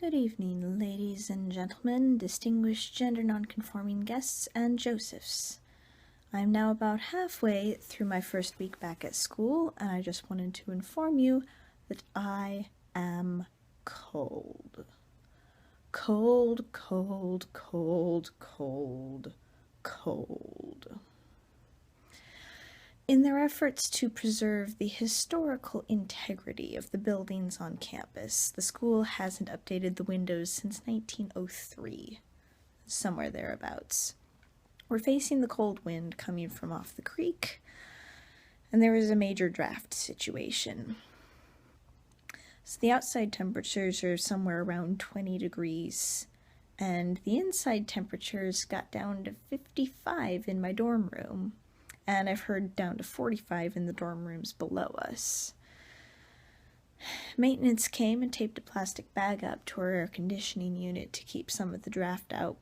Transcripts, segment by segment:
Good evening, ladies and gentlemen, distinguished gender nonconforming guests, and Josephs. I'm now about halfway through my first week back at school, and I just wanted to inform you that I am cold. Cold, cold, cold, cold, cold. In their efforts to preserve the historical integrity of the buildings on campus, the school hasn't updated the windows since 1903, somewhere thereabouts. We're facing the cold wind coming from off the creek, and there is a major draft situation. So the outside temperatures are somewhere around 20 degrees, and the inside temperatures got down to 55 in my dorm room. And I've heard down to 45 in the dorm rooms below us. Maintenance came and taped a plastic bag up to our air conditioning unit to keep some of the draft out.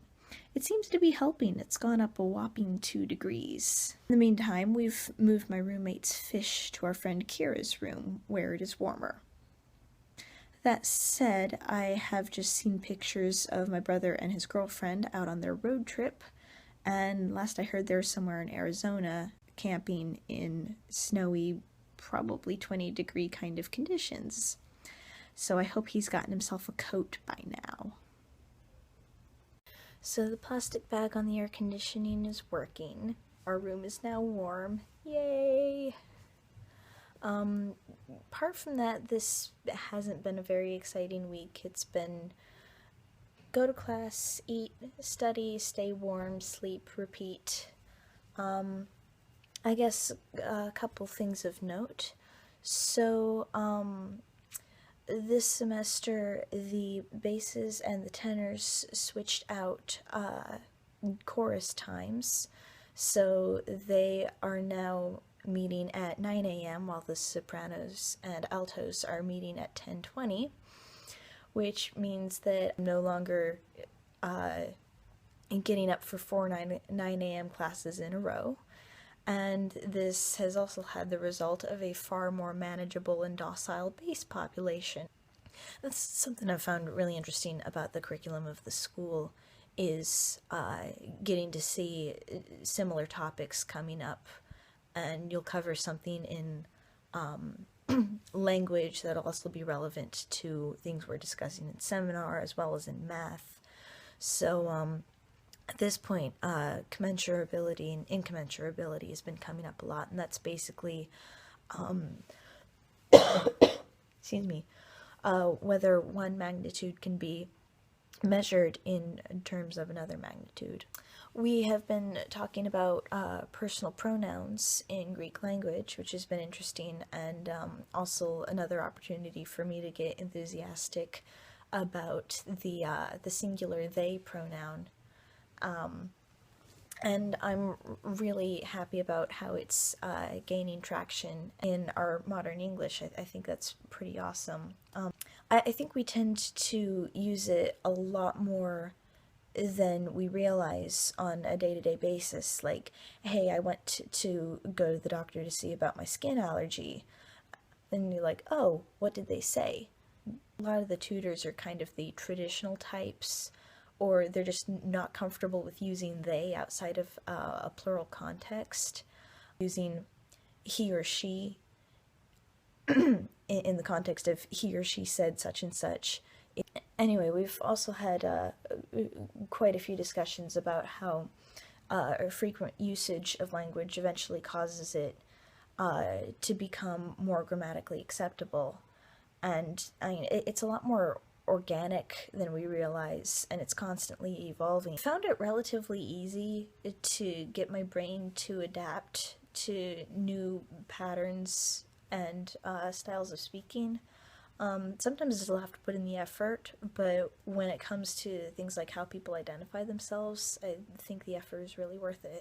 It seems to be helping. It's gone up a whopping 2 degrees. In the meantime, we've moved my roommate's fish to our friend Kira's room, where it is warmer. That said, I have just seen pictures of my brother and his girlfriend out on their road trip, and last I heard they were somewhere in Arizona camping in snowy, probably 20-degree kind of conditions. So I hope he's gotten himself a coat by now. So the plastic bag on the air conditioning is working. Our room is now warm. Yay! Apart from that, this hasn't been a very exciting week. It's been go to class, eat, study, stay warm, sleep, repeat. I guess a couple things of note. So, this semester the basses and the tenors switched out chorus times, so they are now meeting at 9 a.m. while the sopranos and altos are meeting at 10:20. Which means that I'm no longer getting up for 9 a.m. classes in a row. And this has also had the result of a far more manageable and docile bass population. That's something I've found really interesting about the curriculum of the school, is getting to see similar topics coming up. And you'll cover something in language that'll also be relevant to things we're discussing in seminar as well as in math. So at this point, commensurability and incommensurability has been coming up a lot, and that's basically excuse me, whether one magnitude can be measured in terms of another magnitude. We have been talking about personal pronouns in Greek language, which has been interesting, and also another opportunity for me to get enthusiastic about the singular they pronoun. And I'm really happy about how it's gaining traction in our modern English. I think that's pretty awesome. I think we tend to use it a lot more than we realize on a day-to-day basis. Like, hey, I went to go to the doctor to see about my skin allergy. And you're like, oh, what did they say? A lot of the tutors are kind of the traditional types, or they're just not comfortable with using they outside of a plural context, using he or she in the context of he or she said such and such. Anyway, we've also had quite a few discussions about how frequent usage of language eventually causes it to become more grammatically acceptable. And I mean, it's a lot more organic than we realize, and it's constantly evolving. I found it relatively easy to get my brain to adapt to new patterns and styles of speaking. Sometimes it'll have to put in the effort, but when it comes to things like how people identify themselves, I think the effort is really worth it.